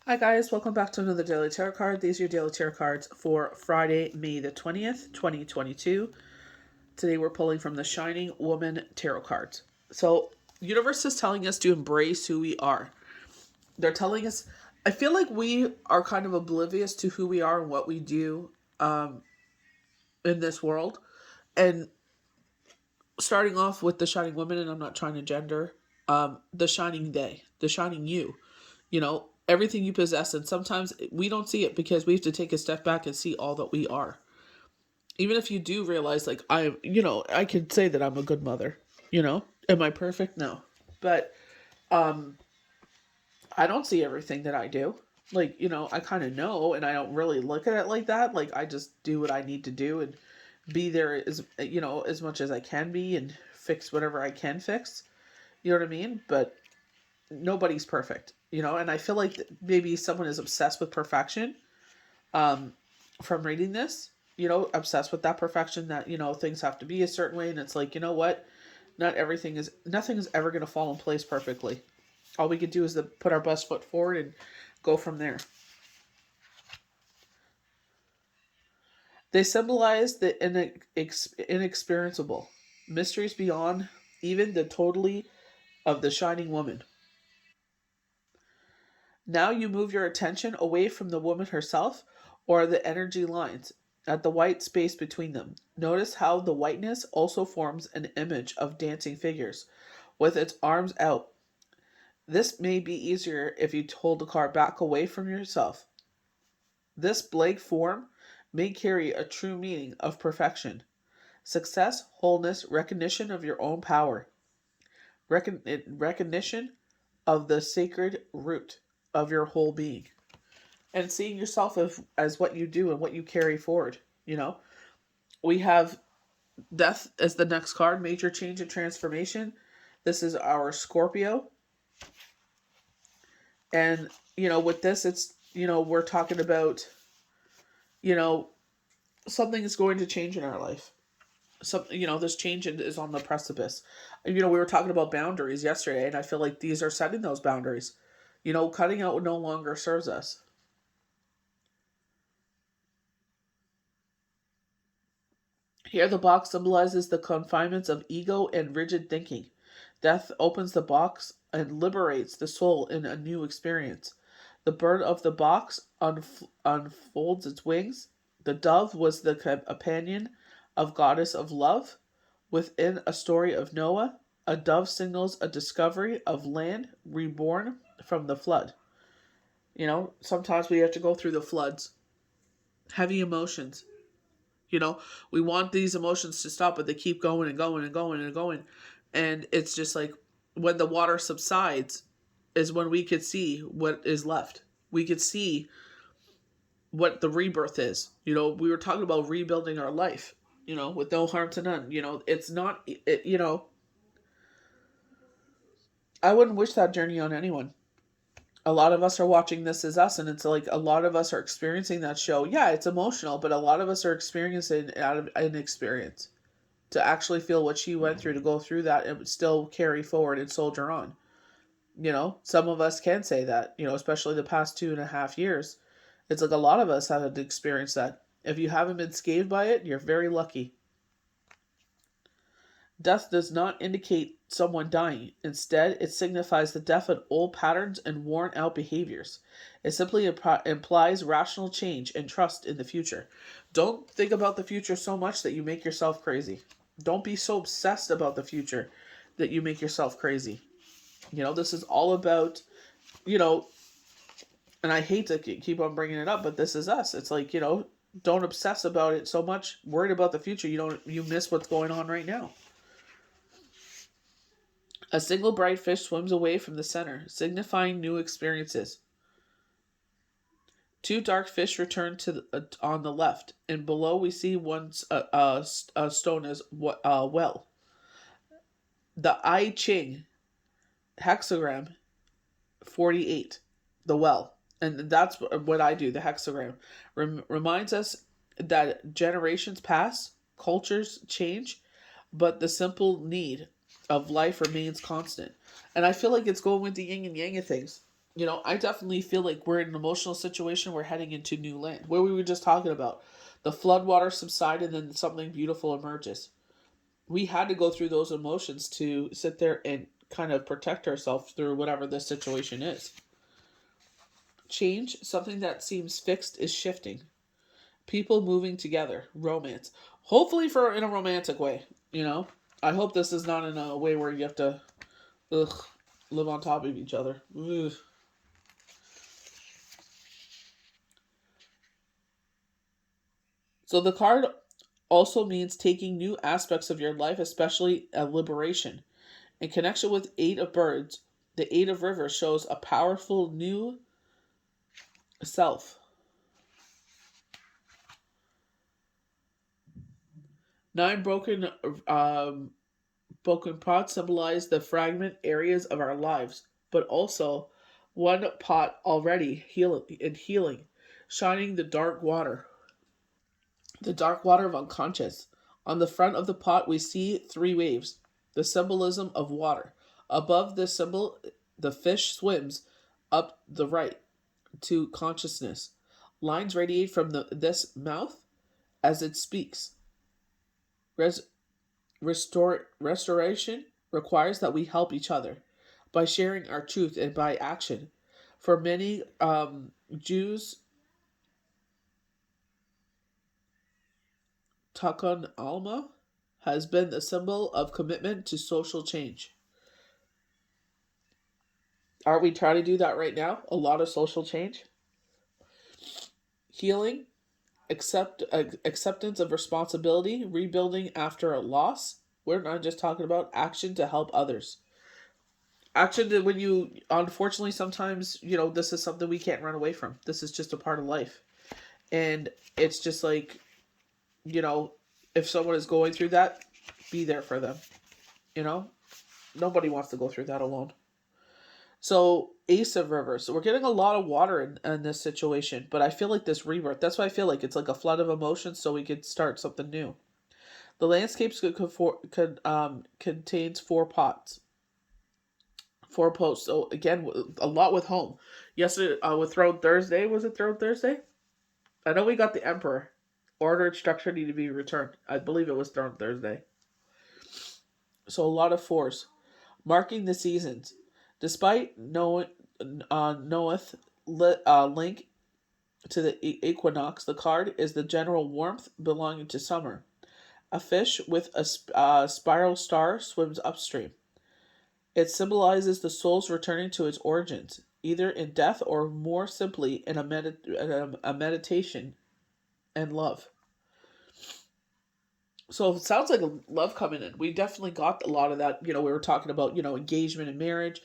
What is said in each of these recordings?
Hi guys, welcome back to another Daily Tarot card. These are your Daily Tarot cards for Friday, May the 20th, 2022. Today we're pulling from the Shining Woman Tarot cards. So, universe is telling us to embrace who we are. They're telling us, I feel like we are kind of oblivious to who we are and what we do in this world. And starting off with the Shining Woman, and I'm not trying to gender, the Shining Day, the Shining You. Everything you possess, and sometimes we don't see it because we have to take a step back and see all that we are. Even if you do realize, like, I can say that I'm a good mother. Am I perfect? No. But I don't see everything that I do. Like, I kind of know, and I don't really look at it like that. Like, I just do what I need to do and be there as much as I can be and fix whatever I can fix. You know what I mean? But nobody's perfect. And I feel like maybe someone is obsessed with perfection from reading this, obsessed with that perfection that, things have to be a certain way. And it's like, you know what? Nothing is ever going to fall in place perfectly. All we could do is to put our best foot forward and go from there. They symbolize the inexperienceable, mysteries beyond even the totally of the shining woman. Now you move your attention away from the woman herself or the energy lines at the white space between them. Notice how the whiteness also forms an image of dancing figures with its arms out. This may be easier if you hold the card back away from yourself. This blank form may carry a true meaning of perfection, success, wholeness, recognition of your own power, recognition of the sacred root of your whole being, and seeing yourself as what you do and what you carry forward. We have death as the next card, major change and transformation. This is our Scorpio. And, with this, it's, we're talking about, you know, something is going to change in our life. This change is on the precipice. We were talking about boundaries yesterday, and I feel like these are setting those boundaries. Cutting out no longer serves us. Here, the box symbolizes the confinements of ego and rigid thinking. Death opens the box and liberates the soul in a new experience. The bird of the box unfolds its wings. The dove was the companion of goddess of love. Within a story of Noah, a dove signals a discovery of land reborn from the flood. Sometimes we have to go through the floods. Heavy emotions. We want these emotions to stop, but they keep going and going and going and going. And it's just like when the water subsides is when we could see what is left. We could see what the rebirth is. We were talking about rebuilding our life, with no harm to none. It's not, I wouldn't wish that journey on anyone. A lot of us are watching This Is Us, and it's like a lot of us are experiencing that show. Yeah, it's emotional, but a lot of us are experiencing it out of inexperience. To actually feel what she went through, to go through that and still carry forward and soldier on. Some of us can say that, especially the past 2.5 years. It's like a lot of us have experienced that. If you haven't been scathed by it, you're very lucky. Death does not indicate someone dying. Instead, it signifies the death of old patterns and worn out behaviors. It simply implies rational change and trust in the future. Don't think about the future so much that you make yourself crazy. Don't be so obsessed about the future that you make yourself crazy. This is all about, and I hate to keep on bringing it up, but this is us. It's like, don't obsess about it so much. Worried about the future, you miss what's going on right now. A single bright fish swims away from the center, signifying new experiences. Two dark fish return on the left, and below we see one stone as well. The I Ching hexagram 48, the well. And that's what I do, the hexagram. Reminds us that generations pass, cultures change, but the simple need of life remains constant. And I feel like it's going with the yin and yang of things. I definitely feel like we're in an emotional situation. We're heading into new land, where we were just talking about. The floodwater subside and then something beautiful emerges. We had to go through those emotions to sit there and kind of protect ourselves through whatever this situation is. Change, something that seems fixed, is shifting. People moving together, romance. Hopefully, for in a romantic way. I hope this is not in a way where you have to, ugh, live on top of each other. Ugh. So the card also means taking new aspects of your life, especially a liberation. In connection with Eight of Birds, the Eight of Rivers shows a powerful new self. Nine broken pots symbolize the fragment areas of our lives, but also one pot already healing, shining the dark water of unconscious. On the front of the pot, we see three waves, the symbolism of water. Above the symbol, the fish swims up the right to consciousness. Lines radiate from this mouth as it speaks. Res, restoration requires that we help each other by sharing our truth and by action. For many Jews, Takon Alma has been a symbol of commitment to social change. Aren't we trying to do that right now? A lot of social change, healing, acceptance of responsibility, rebuilding after a loss. We're not just talking about action to help others. Action to when you unfortunately sometimes this is something we can't run away from. This is just a part of life, and it's just like you know if someone is going through that, be there for them. You know, nobody wants to go through that alone. So Ace of Rivers. So we're getting a lot of water in this situation, but I feel like this rebirth. That's why I feel like it's like a flood of emotions, so we could start something new. The landscapes contains four pots, four posts. So again, a lot with home. Yesterday with Throne Thursday, was it Throne Thursday? I know we got the Emperor. Order and structure need to be returned. I believe it was Throne Thursday. So a lot of fours. Marking the seasons. Despite knoweth link to the equinox, the card is the general warmth belonging to summer. A fish with a spiral star swims upstream. It symbolizes the soul's returning to its origins, either in death or more simply in a meditation and love. So it sounds like a love coming in. We definitely got a lot of that. We were talking about, engagement and marriage.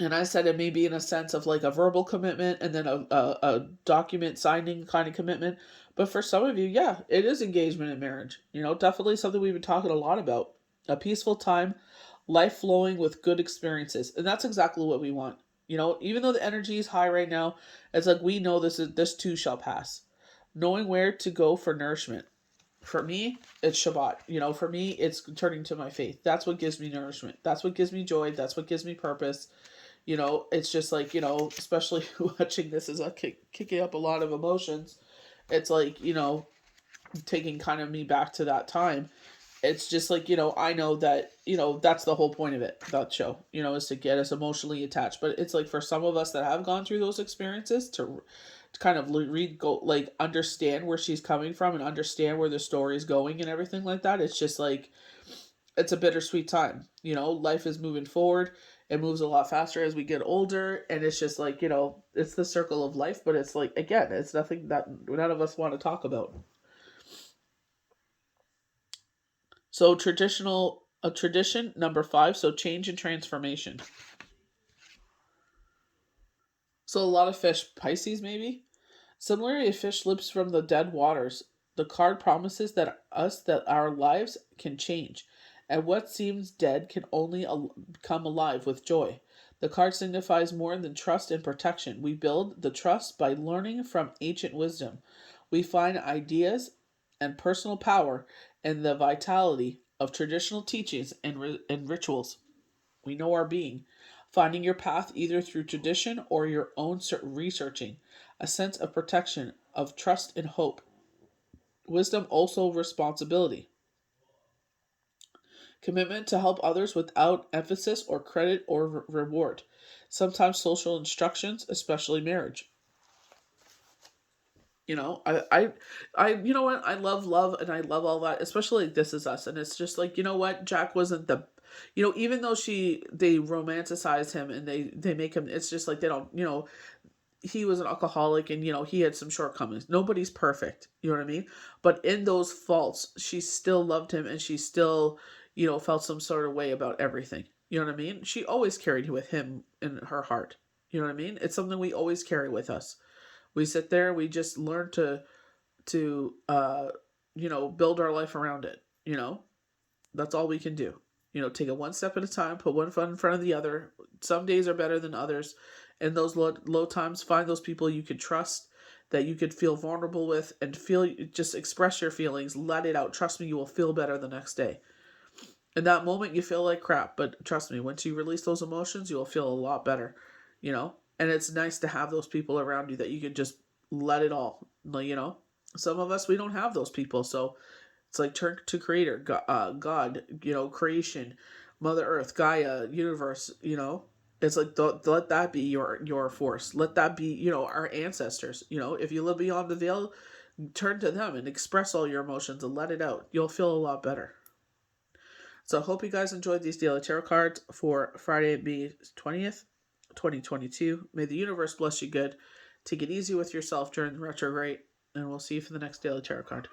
And I said it may be in a sense of like a verbal commitment and then a document signing kind of commitment. But for some of you, yeah, it is engagement and marriage. Definitely something we've been talking a lot about. A peaceful time, life flowing with good experiences. And that's exactly what we want. Even though the energy is high right now, it's like we know this too shall pass. Knowing where to go for nourishment. For me, it's Shabbat. For me, it's turning to my faith. That's what gives me nourishment. That's what gives me joy. That's what gives me purpose. It's just like, especially watching this is kicking up a lot of emotions. It's like, taking kind of me back to that time. It's just like, I know that, that's the whole point of it, that show, is to get us emotionally attached. But it's like for some of us that have gone through those experiences to kind of like understand where she's coming from and understand where the story is going and everything like that. It's just like, it's a bittersweet time. Life is moving forward. It moves a lot faster as we get older, and it's just like it's the circle of life. But it's like again, it's nothing that none of us want to talk about. So a tradition number 5. So change and transformation. So a lot of fish, Pisces maybe. Similarly, a fish leaps from the dead waters. The card promises that our lives can change, and what seems dead can only come alive with joy. The card signifies more than trust and protection. We build the trust by learning from ancient wisdom. We find ideas and personal power in the vitality of traditional teachings and rituals. We know our being. Finding your path either through tradition or your own researching, a sense of protection, of trust and hope. Wisdom also responsibility. Commitment to help others without emphasis or credit or reward. Sometimes social instructions, especially marriage. You know, you know what? I love love and I love all that, especially like This Is Us. And it's just like, you know what? Jack wasn't even though they romanticize him and they make him, it's just like they don't, he was an alcoholic and, he had some shortcomings. Nobody's perfect. You know what I mean? But in those faults, she still loved him and she still, felt some sort of way about everything. You know what I mean? She always carried with him in her heart. You know what I mean? It's something we always carry with us. We sit there, we just learn to build our life around it. That's all we can do. Take it one step at a time, put one foot in front of the other. Some days are better than others. In those low times, find those people you could trust, that you could feel vulnerable with, and just express your feelings, let it out. Trust me, you will feel better the next day. In that moment, you feel like crap, but trust me, once you release those emotions, you will feel a lot better, And it's nice to have those people around you that you can just let it all, Some of us, we don't have those people, so it's like turn to Creator, God, creation, Mother Earth, Gaia, universe. It's like let that be your force. Let that be our ancestors. If you live beyond the veil, turn to them and express all your emotions and let it out. You'll feel a lot better. So I hope you guys enjoyed these daily tarot cards for Friday, May 20th, 2022. May the universe bless you good. Take it easy with yourself during the retrograde, and we'll see you for the next daily tarot card.